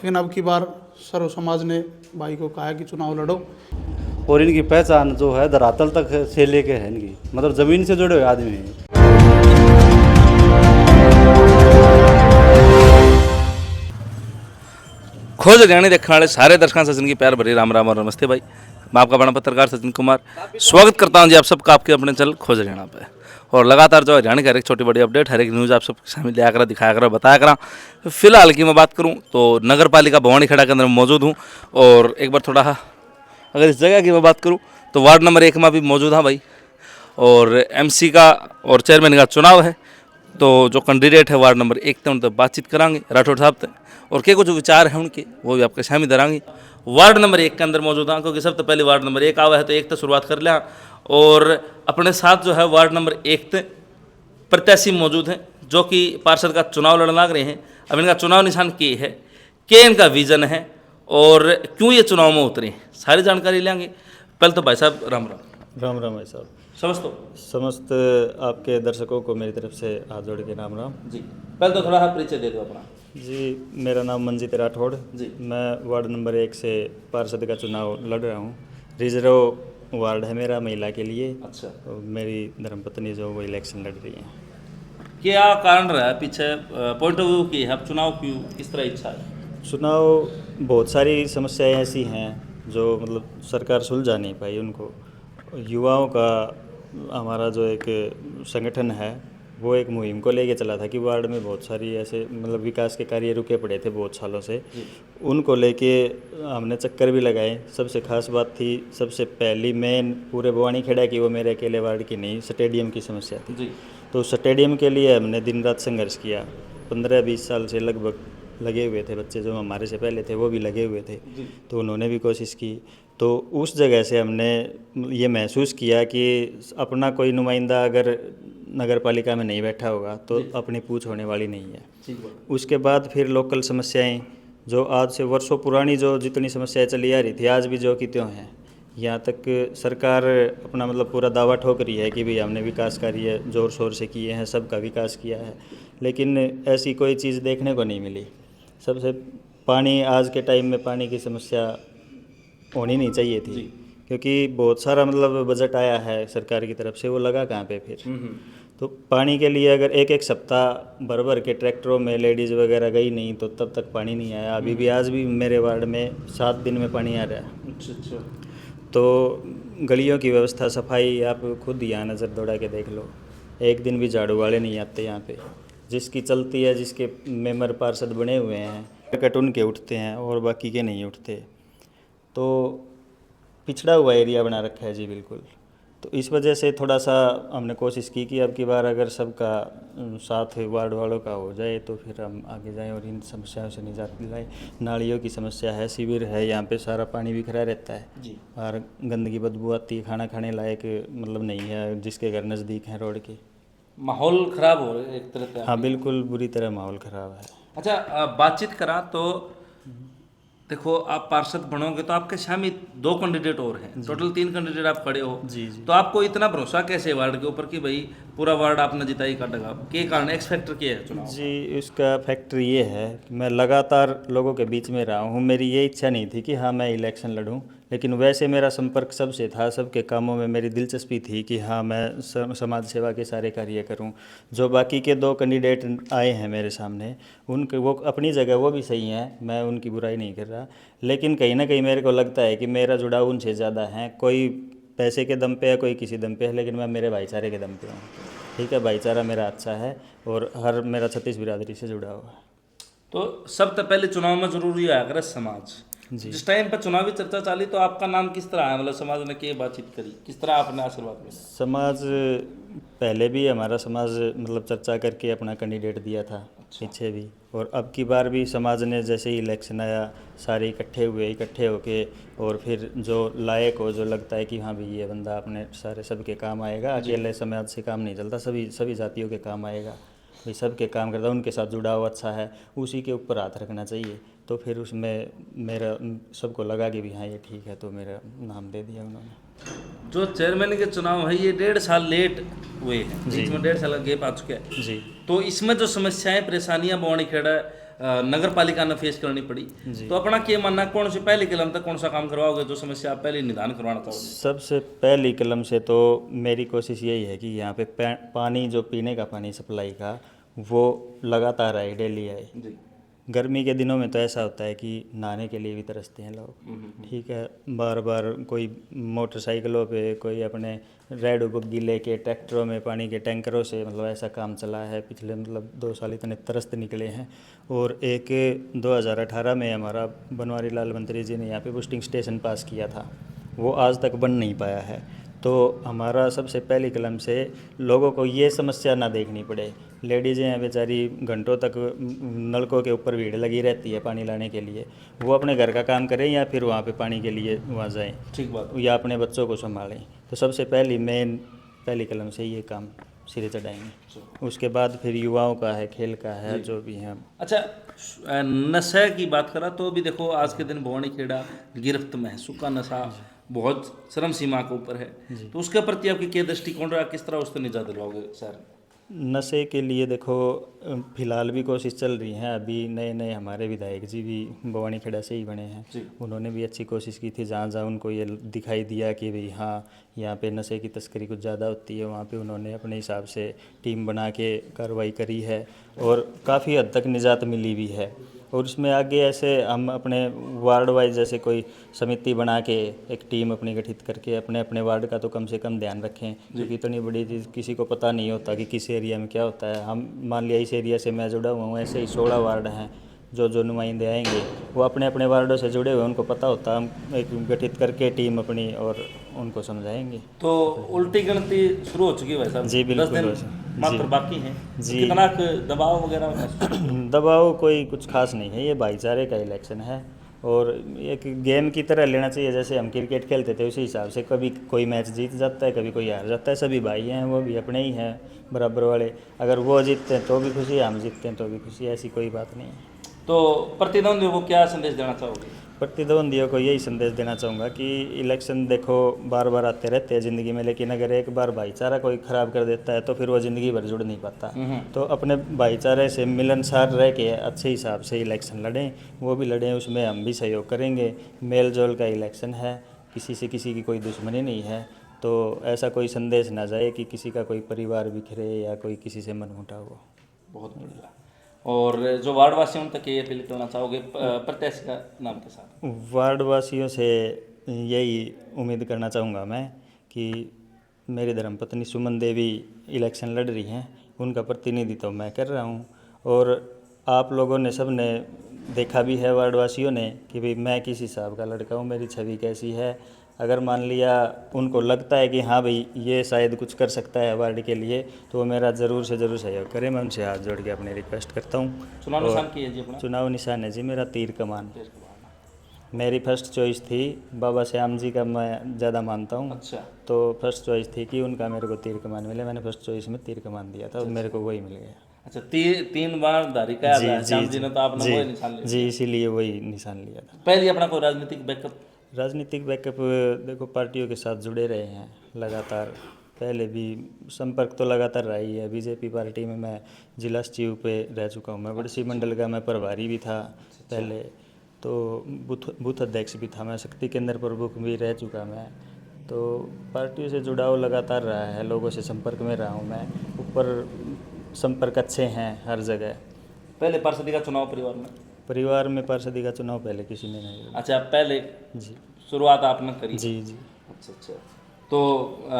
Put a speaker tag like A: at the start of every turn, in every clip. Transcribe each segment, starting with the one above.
A: लेकिन अब की बार सर्व समाज ने भाई को कहा कि चुनाव लड़ो।
B: और इनकी पहचान जो है धरातल तक से लेके है, इनकी मतलब ज़मीन से जुड़े हुए आदमी हैं।
C: खोज हरियाणा देखने वाले सारे दर्शकों से जिनकी प्यार भरी राम राम और नमस्ते भाई। मैं आपका बड़ा पत्रकार सचिन कुमार स्वागत करता हूं जी आप सबका आपके अपने चैनल खोज हरियाणा पे। और लगातार जो हरियाणा की हर एक छोटी बड़ी अपडेट, हर एक न्यूज़ आप सबके सामने लिया करा, दिखाया करा, बताया करा। फिलहाल की मैं बात करूं तो नगर पालिका भवानी खेड़ा के अंदर मौजूद हूँ। और एक बार थोड़ा अगर इस जगह की मैं बात करूँ तो वार्ड नंबर 1 में भी मौजूद हाँ भाई। और MC का और चेयरमैन का चुनाव है, तो जो कैंडिडेट है वार्ड नंबर 1 से उनसे बातचीत करांगे राठौड़ साहब से, और क्या कुछ विचार हैं उनके वो भी आपके सामने धरांगे। वार्ड नंबर 1 के अंदर मौजूद हाँ, क्योंकि सबसे पहले वार्ड नंबर 1 आवा है तो 1 से शुरुआत कर लिया। और अपने साथ जो है वार्ड नंबर 1 से प्रत्याशी मौजूद हैं जो कि पार्षद का चुनाव लड़ने लग रहे हैं। अब इनका चुनाव निशान क्या है, क्या इनका विजन है और क्यों ये चुनाव में उतरे, सारी जानकारी लेंगे। पहले तो भाई साहब राम राम।
B: राम राम भाई साहब। समस्त आपके दर्शकों को मेरी तरफ से हाथ जोड़ के राम राम
C: जी। पहले तो थोड़ा परिचय दे दो अपना।
B: जी, मेरा नाम मंजीत राठौड़
C: जी।
B: मैं वार्ड नंबर 1 से पार्षद का चुनाव लड़ रहा हूँ। रिजर्व वार्ड है मेरा महिला के लिए।
C: अच्छा,
B: तो मेरी धर्मपत्नी जो वो इलेक्शन लड़ रही है।
C: क्या कारण रहा है पीछे, पॉइंट ऑफ व्यू की है, अब चुनाव क्यों, किस तरह इच्छा है?
B: चुनाव बहुत सारी समस्याएं ऐसी हैं जो मतलब सरकार सुलझा नहीं पाई उनको। युवाओं का हमारा जो एक संगठन है वो एक मुहिम को लेके चला था कि वार्ड में बहुत सारी ऐसे मतलब विकास के कार्य रुके पड़े थे बहुत सालों से, उनको लेके हमने चक्कर भी लगाए। सबसे खास बात थी, सबसे पहली मेन पूरे भवानी खेड़ा की, वो मेरे अकेले वार्ड की नहीं, स्टेडियम की समस्या थी
C: जी।
B: तो स्टेडियम के लिए हमने दिन रात संघर्ष किया। 15-20 साल से लगभग लगे हुए थे, बच्चे जो हमारे से पहले थे वो भी लगे हुए थे, तो उन्होंने भी कोशिश की। तो उस जगह से हमने ये महसूस किया कि अपना कोई नुमाइंदा अगर नगर पालिका में नहीं बैठा होगा तो अपनी पूछ होने वाली नहीं है। उसके बाद फिर लोकल समस्याएं जो आज से वर्षों पुरानी जो जितनी समस्याएं चली आ रही थी आज भी जो की त्यों हैं। यहाँ तक सरकार अपना मतलब पूरा दावा ठोक रही है कि भाई हमने विकास कार्य ज़ोर शोर से किए हैं, सबका विकास किया है, लेकिन ऐसी कोई चीज़ देखने को नहीं मिली। सबसे पानी, आज के टाइम में पानी की समस्या होनी नहीं चाहिए थी, क्योंकि बहुत सारा मतलब बजट आया है सरकार की तरफ से, वो लगा कहाँ पे फिर। तो पानी के लिए अगर एक सप्ताह भर भर के ट्रैक्टरों में लेडीज़ वगैरह गई नहीं तो तब तक पानी नहीं आया। अभी भी आज भी मेरे वार्ड में 7 दिन में पानी आ रहा है।
C: अच्छा।
B: तो गलियों की व्यवस्था, सफाई आप खुद यहाँ नज़र दौड़ा के देख लो, एक दिन भी झाड़ू वाले नहीं आते यहाँ पे। जिसकी चलती है, जिसके मेंबर पार्षद बने हुए हैं कट उनके उठते हैं और बाकी के नहीं उठते। तो पिछड़ा हुआ एरिया बना रखा है जी बिल्कुल। तो इस वजह से थोड़ा सा हमने कोशिश की कि अब की बार अगर सबका साथ वार्ड वालों का हो जाए तो फिर हम आगे जाएं और इन समस्याओं से निजात दिलाएं। नालियों की समस्या है, शिविर है, यहाँ पे सारा पानी बिखरा रहता है
C: जी।
B: और गंदगी बदबू आती है, खाना खाने लायक मतलब नहीं है जिसके घर नज़दीक हैं रोड के।
C: माहौल खराब हो रहा है एक तरह से।
B: हाँ बिल्कुल, बुरी तरह माहौल ख़राब है।
C: अच्छा, बातचीत करा तो देखो, आप पार्षद बनोगे तो आपके सामने 2 कैंडिडेट और हैं, टोटल 3 कैंडिडेट आप खड़े हो।
B: जी।
C: तो आपको इतना भरोसा कैसे वार्ड के ऊपर कि भाई पूरा वार्ड आपने जिताई काटेगा? के कारण एक्स फैक्टर क्या है चुनाव?
B: जी, इसका फैक्टर ये है कि मैं लगातार लोगों के बीच में रहा हूँ। मेरी ये इच्छा नहीं थी कि हाँ मैं इलेक्शन लड़ूँ, लेकिन वैसे मेरा संपर्क सबसे था, सबके कामों में मेरी दिलचस्पी थी कि हाँ मैं समाज सेवा के सारे कार्य करूँ। जो बाकी के 2 कैंडिडेट आए हैं मेरे सामने, उनके वो अपनी जगह वो भी सही हैं, मैं उनकी बुराई नहीं कर रहा, लेकिन कहीं ना कहीं मेरे को लगता है कि मेरा जुड़ाव उनसे ज़्यादा है। कोई पैसे के दम पे है, कोई किसी दम पे है, लेकिन मैं मेरे भाईचारे के दम पे हूँ। ठीक है, भाईचारा मेरा अच्छा है और हर मेरा 36 बिरादरी से जुड़ा हुआ है।
C: तो सबसे पहले चुनाव में जरूरी आया करे समाज। जिस टाइम पर चुनावी चर्चा चली तो आपका नाम किस तरह आया, मतलब समाज ने क्या बातचीत करी, किस तरह आपने आशीर्वाद मिला?
B: समाज पहले भी हमारा समाज मतलब चर्चा करके अपना कैंडिडेट दिया था। अच्छा। पीछे भी, और अब की बार भी समाज ने जैसे ही इलेक्शन आया सारे इकट्ठे होके, और फिर जो लायक हो, जो लगता है कि हाँ भाई ये बंदा अपने सारे सबके काम आएगा, अकेले समाज से काम नहीं चलता, सभी जातियों के काम आएगा, भाई सबके काम करता, उनके साथ जुड़ाव अच्छा है, उसी के ऊपर हाथ रखना चाहिए। तो फिर उसमें मेरा सबको लगा कि भी हाँ ये ठीक है, तो मेरा नाम दे दिया उन्होंने।
C: जो चेयरमैन के चुनाव है ये 1.5 साल लेट हुए हैं, बीच में 1.5 साल का गैप आ चुका है
B: जी।
C: तो इसमें जो समस्याएं परेशानियां भवानी खेड़ा नगर पालिका ने फेस करनी पड़ी। तो अपना क्या मानना, कौन से पहले कलम तक कौन सा काम करवाओगे जो समस्या आप पहले निदान करवाना चाहोगे?
B: सबसे पहली कलम से तो मेरी कोशिश यही है कि यहाँ पे पानी जो पीने का पानी सप्लाई का वो लगातार आए, डेली आए।
C: जी।
B: गर्मी के दिनों में तो ऐसा होता है कि नहाने के लिए भी तरसते हैं लोग, ठीक है। बार बार कोई मोटरसाइकिलों पे, कोई अपने रेड बग्गी लेके ट्रैक्टरों में पानी के टैंकरों से मतलब ऐसा काम चला है पिछले मतलब 2 साल, इतने तरस्त निकले हैं। और एक 2018 में हमारा बनवारी लाल मंत्री जी ने यहाँ पे बूस्टिंग स्टेशन पास किया था, वो आज तक बन नहीं पाया है। तो हमारा सबसे पहली कलम से लोगों को ये समस्या ना देखनी पड़े। लेडीज़ें हैं बेचारी, घंटों तक नलकों के ऊपर भीड़ लगी रहती है पानी लाने के लिए, वो अपने घर का काम करें या फिर वहाँ पे पानी के लिए वहाँ जाएं,
C: ठीक बात।
B: या अपने बच्चों को संभालें। तो सबसे पहली कलम से ये काम सिरे चढ़ाएंगे। उसके बाद फिर युवाओं का है, खेल का है, जो भी है।
C: अच्छा, नशे की बात करा तो भी देखो आज के दिन भवानी खेड़ा गिरफ्त में है, सूखा नशा बहुत चरम सीमा के ऊपर है। तो उसके प्रति आपकी क्या दृष्टिकोण रहा, किस तरह उससे निजात दिलवाओगे सर?
B: नशे के लिए देखो फिलहाल भी कोशिश चल रही है। अभी नए नए हमारे विधायक जी भी भवानी खेड़ा से ही बने हैं, उन्होंने भी अच्छी कोशिश की थी। जहाँ जहाँ उनको ये दिखाई दिया कि भाई हाँ यहाँ पे नशे की तस्करी कुछ ज़्यादा होती है, वहाँ पे उन्होंने अपने हिसाब से टीम बना के कार्रवाई करी है और काफ़ी हद तक निजात मिली भी है। और उसमें आगे ऐसे हम अपने वार्ड वाइज जैसे कोई समिति बना के एक टीम अपनी गठित करके अपने अपने वार्ड का तो कम से कम ध्यान रखें, क्योंकि इतनी बड़ी चीज़ किसी को पता नहीं होता कि किस एरिया में क्या होता है। हम मान लिया इस एरिया से मैं जुड़ा हुआ हूँ, ऐसे ही 16 वार्ड हैं, जो नुमाइंदे आएंगे वो अपने अपने वार्डों से जुड़े हुए, उनको पता होता, हम एक गठित करके टीम अपनी और उनको समझाएंगे।
C: तो उल्टी गिनती शुरू हो चुकी है भाई साहब?
B: जी बिल्कुल,
C: 10 दिन मात्र बाकी हैं
B: जी।
C: तो कितना दबाव वगैरह?
B: दबाव कोई कुछ खास नहीं है, ये भाईचारे का इलेक्शन है और एक गेम की तरह लेना चाहिए। जैसे हम क्रिकेट खेलते थे उसी हिसाब से, कभी कोई मैच जीत जाता है, कभी कोई हार जाता है। सभी भाई हैं, वो भी अपने ही हैं बराबर वाले। अगर वो जीतते हैं तो भी खुशी है, हम जीतते हैं तो भी खुशी है, ऐसी कोई बात नहीं है।
C: तो प्रतिद्वंदियों को क्या संदेश देना चाहोगे?
B: प्रतिद्वंदियों को यही संदेश देना चाहूँगा कि इलेक्शन देखो बार बार आते रहते हैं ज़िंदगी में, लेकिन अगर एक बार भाईचारा कोई ख़राब कर देता है तो फिर वो ज़िंदगी भर जुड़ नहीं पाता। तो अपने भाईचारे से मिलनसार रह के अच्छे हिसाब से इलेक्शन लड़ें, वो भी लड़ें, उसमें हम भी सहयोग करेंगे। मेल जोल का इलेक्शन है, किसी से किसी की कोई दुश्मनी नहीं है। तो ऐसा कोई संदेश ना जाए कि किसी का कोई परिवार बिखरे या कोई किसी से मनमुटाव हो।
C: बहुत बढ़िया। और जो वार्ड वासियों तक ये अपील करना चाहोगे प्रत्याशी का नाम के साथ?
B: वार्ड वासियों से यही उम्मीद करना चाहूँगा मैं कि मेरी धर्मपत्नी सुमन देवी इलेक्शन लड़ रही हैं, उनका प्रतिनिधित्व तो मैं कर रहा हूँ। और आप लोगों ने सब ने देखा भी है, वार्ड वासियों ने, कि भाई मैं किस हिसाब का लड़का हूँ, मेरी छवि कैसी है। अगर मान लिया उनको लगता है कि हाँ भाई ये शायद कुछ कर सकता है वार्ड के लिए, तो वो मेरा ज़रूर से ज़रूर सहयोग करें। मैं उनसे हाथ जोड़ के अपनी रिक्वेस्ट करता हूँ।
C: चुनाव निशान की है जी अपना?
B: चुनाव निशान है जी मेरा तीर कमान। मेरी फर्स्ट चॉइस थी, बाबा श्याम जी का मैं ज़्यादा मानता हूँ।
C: अच्छा।
B: तो फर्स्ट चॉइस थी कि उनका मेरे को तीर कमान मिले, मैंने फर्स्ट चॉइस में तीर कमान दिया था और मेरे को वही मिल गया।
C: अच्छा, 3 बार धारी का श्याम जी ने, तो आपने वही निशान लिया?
B: जी, इसीलिए वही निशान लिया था।
C: पहले अपना कोई राजनीतिक बैकअप?
B: राजनीतिक बैकअप देखो, पार्टियों के साथ जुड़े रहे हैं लगातार, पहले भी संपर्क तो लगातार रहा ही है। बीजेपी पार्टी में मैं जिला सचिव पे रह चुका हूँ, मैं बड़सी मंडल का मैं प्रभारी भी था पहले, तो बूथ अध्यक्ष भी था मैं, शक्ति केंद्र प्रमुख भी रह चुका मैं। तो पार्टियों से जुड़ाव लगातार रहा है, लोगों से संपर्क में रहा हूँ मैं, ऊपर संपर्क अच्छे हैं हर जगह।
C: पहले पार्षदी का चुनाव
B: परिवार में पार्षदी का चुनाव पहले किसी ने नहीं लड़ा।
C: अच्छा, पहले
B: जी
C: शुरुआत आपने करी?
B: जी जी।
C: अच्छा। तो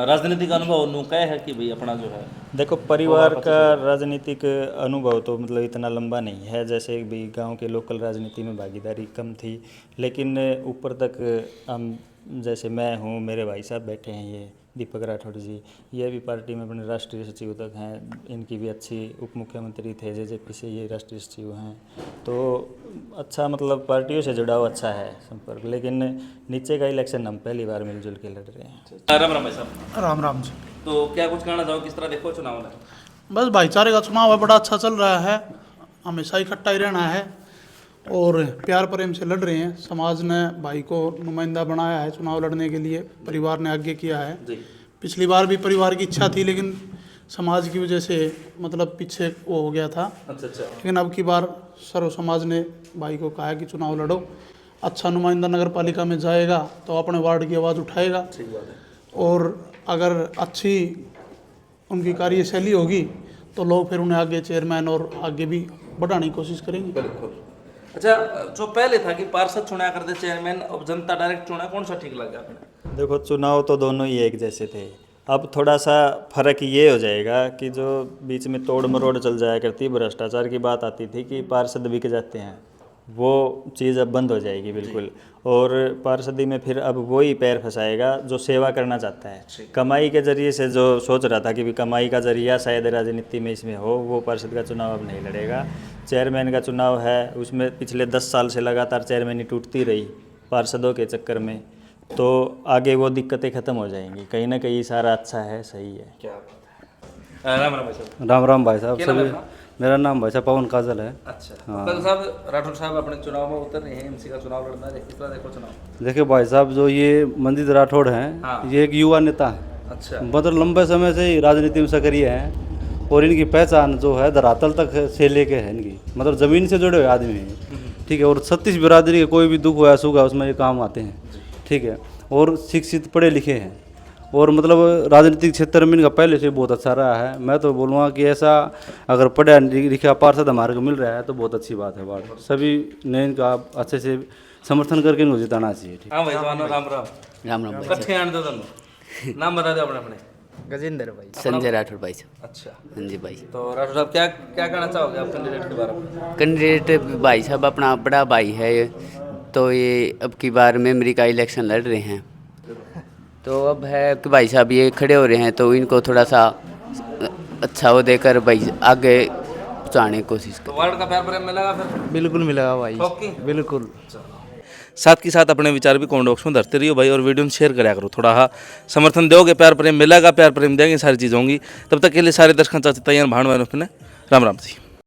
C: राजनीतिक अनुभव नु क्या है कि भाई अपना जो है?
B: देखो, परिवार का राजनीतिक अनुभव तो मतलब इतना लंबा नहीं है, जैसे भी गांव के लोकल राजनीति में भागीदारी कम थी, लेकिन ऊपर तक हम, जैसे मैं हूँ, मेरे भाई साहब बैठे हैं ये दीपक राठौड़ जी, ये भी पार्टी में अपने राष्ट्रीय सचिव तक हैं, इनकी भी अच्छी, उप मुख्यमंत्री थे जेजेपी से, ये राष्ट्रीय सचिव हैं। तो अच्छा मतलब पार्टियों से जुड़ाव अच्छा है संपर्क, लेकिन नीचे का इलेक्शन हम पहली बार मिलजुल के लड़ रहे हैं।
C: राम राम भाई साहब।
A: राम राम जी।
C: तो क्या कुछ कहना चाहो, किस तरह देखो चुनाव में?
A: बस भाईचारे का चुनाव है, बड़ा अच्छा चल रहा है, हमेशा इकट्ठा ही रहना है और प्यार प्रेम से लड़ रहे हैं। समाज ने भाई को नुमाइंदा बनाया है चुनाव लड़ने के लिए, परिवार ने आगे किया है। पिछली बार भी परिवार की इच्छा थी, लेकिन समाज की वजह से मतलब पीछे वो हो गया था।
C: अच्छा अच्छा।
A: लेकिन अब की बार सर्व समाज ने भाई को कहा कि चुनाव लड़ो, अच्छा नुमाइंदा नगर पालिका में जाएगा तो अपने वार्ड की आवाज़ उठाएगा,
C: ठीक बात है।
A: और अगर अच्छी उनकी कार्यशैली होगी तो लोग फिर उन्हें आगे चेयरमैन और आगे भी बढ़ाने की कोशिश करेंगे।
C: बिल्कुल। अच्छा, जो पहले था कि पार्षद चुना करते चेयरमैन, अब जनता डायरेक्ट चुना, कौन सा ठीक लगा आपने?
B: देखो, चुनाव तो दोनों ही एक जैसे थे। अब थोड़ा सा फर्क ये हो जाएगा कि जो बीच में तोड़ मरोड़ चल जाया करती, भ्रष्टाचार की बात आती थी कि पार्षद बिक जाते हैं, वो चीज़ अब बंद हो जाएगी बिल्कुल। और पार्षदी में फिर अब वही पैर फंसाएगा जो सेवा करना चाहता है। कमाई के जरिए से जो सोच रहा था कि भी कमाई का जरिया शायद राजनीति में इसमें हो, वो पार्षद का चुनाव अब नहीं लड़ेगा। चेयरमैन का चुनाव है, उसमें पिछले 10 साल से लगातार चेयरमैनी टूटती रही पार्षदों के चक्कर में, तो आगे वो दिक्कतें ख़त्म हो जाएंगी। कहीं ना कहीं सारा अच्छा है, सही है।
C: क्या बात है। राम राम भाई साहब।
D: राम राम भाई साहब।
C: क्या नाम है
D: सभी
C: आपका?
D: मेरा नाम भाई साहब पवन काजल है।
C: अच्छा, काजल साहब, राठौर साहब अपने चुनाव में उतर रहे हैं, एमसी का चुनाव लड़ना है, किस तरह देखो चुनाव?
D: देखिए भाई साहब, जो ये मंदिर राठौड़ हैं,
C: हाँ।
D: ये एक युवा नेता है,
C: अच्छा
D: मतलब लंबे समय से ही राजनीति में सक्रिय हैं, और इनकी पहचान जो है धरातल तक से लेके है इनकी, मतलब ज़मीन से जुड़े हुए आदमी हैं, ठीक है। और 36 बिरादरी के कोई भी दुख हुआ सुख है उसमें ये काम आते हैं, ठीक है। और शिक्षित पढ़े लिखे हैं, और मतलब राजनीतिक क्षेत्र में इनका पहले से बहुत अच्छा रहा है। मैं तो बोलूँगा कि ऐसा अगर पढ़ा लिखा पार्षद हमारे को मिल रहा है तो बहुत अच्छी बात है। वार्ड सभी ने इनका अच्छे से समर्थन करके इनको जिताना चाहिए, ठीक।
C: हाँ भाई, जवानो राम राम।
E: राम राम भाई
C: कट्ठे आने दो दोनों, नाम बता दो अपने अपने।
E: गजेंद्र भाई, संजय राठौर भाई साहब।
C: अच्छा,
E: हाँ जी भाई।
C: तो राठौर साहब क्या क्या कहना चाहोगे आप कैंडिडेट के बारे में?
E: कैंडिडेट भाई साहब अपना बड़ा भाई है ये, तो ये अब की बार मेमोरी का इलेक्शन लड़ रहे हैं, तो अब है कि भाई साहब ये खड़े हो रहे हैं, तो इनको थोड़ा सा अच्छा वो देकर भाई आगे पहुँचाने की कोशिश
C: तो वार्ड का प्यार प्रेम मिलेगा फिर?
F: बिल्कुल मिलेगा भाई,
C: ओके।
F: बिल्कुल।
C: साथ के साथ अपने विचार भी कमेंट बॉक्स में धरते रहिए भाई, और वीडियो में शेयर करा करो। थोड़ा हाँ समर्थन दोगे, प्यार प्रेम मिलेगा, प्यार प्रेम देंगे, सारी चीज़ होंगी। तब तक के लिए सारे दर्शकों चाहते तैयार भाण वाले राम राम जी।